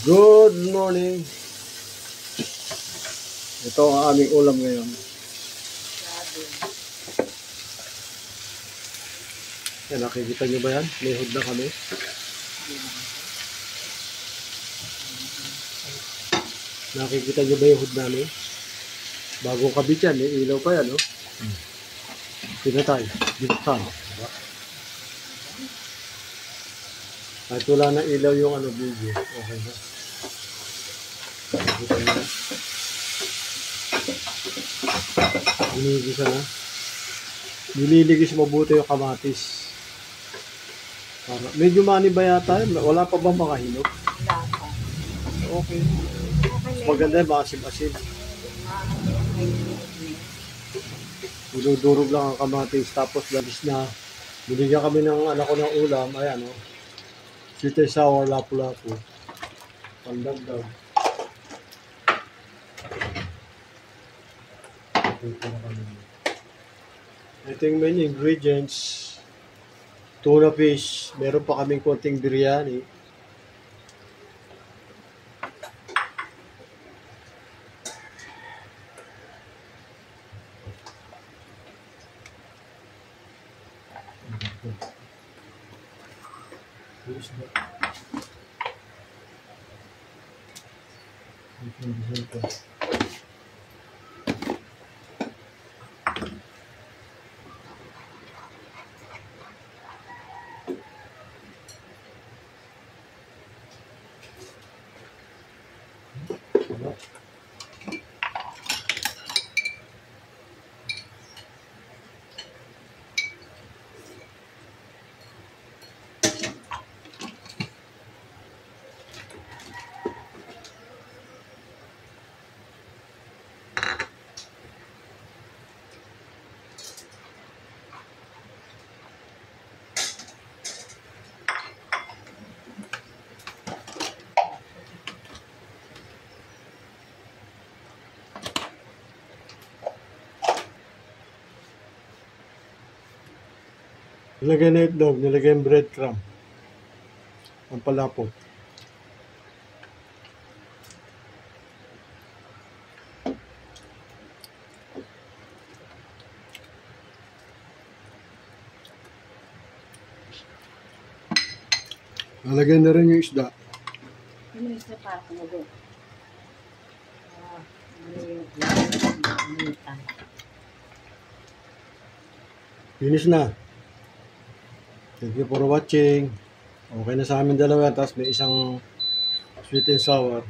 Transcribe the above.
Good morning. Ito ang aming ulam ngayon. Yan, nakikita nyo ba yan? May hood na kami. Nakikita nyo ba yung hood namin? Bagong kabit yan, may ilaw pa yan, no? Pinatay. Binuksan. Diba? Kahit wala na ilaw yung video. Okay na. Nakikita nyo. Ginigisa na. Nililigis mabuti yung kamatis. Para, medyo mani ba yata? Wala pa ba makahinog? Wala pa. Okay. Maganda yung maasim-asim. Dudurog lang ang kamatis. Tapos labis na. Binigyan kami ng anak ko ng ulam. Ayan o. Sweet and sour, lapu-lapu. Pandagdag. Ito yung main ingredients. Tuna fish. Meron pa kaming konting biryani. Nilagay na itlog, nilagay yung breadcrumb. Ang palapot. Nalagay na rin yung isda. Ano yung isda pa ako mo doon? Finish na. Thank you for watching. Okay na sa amin dalawa. Tapos may isang sweet and sour.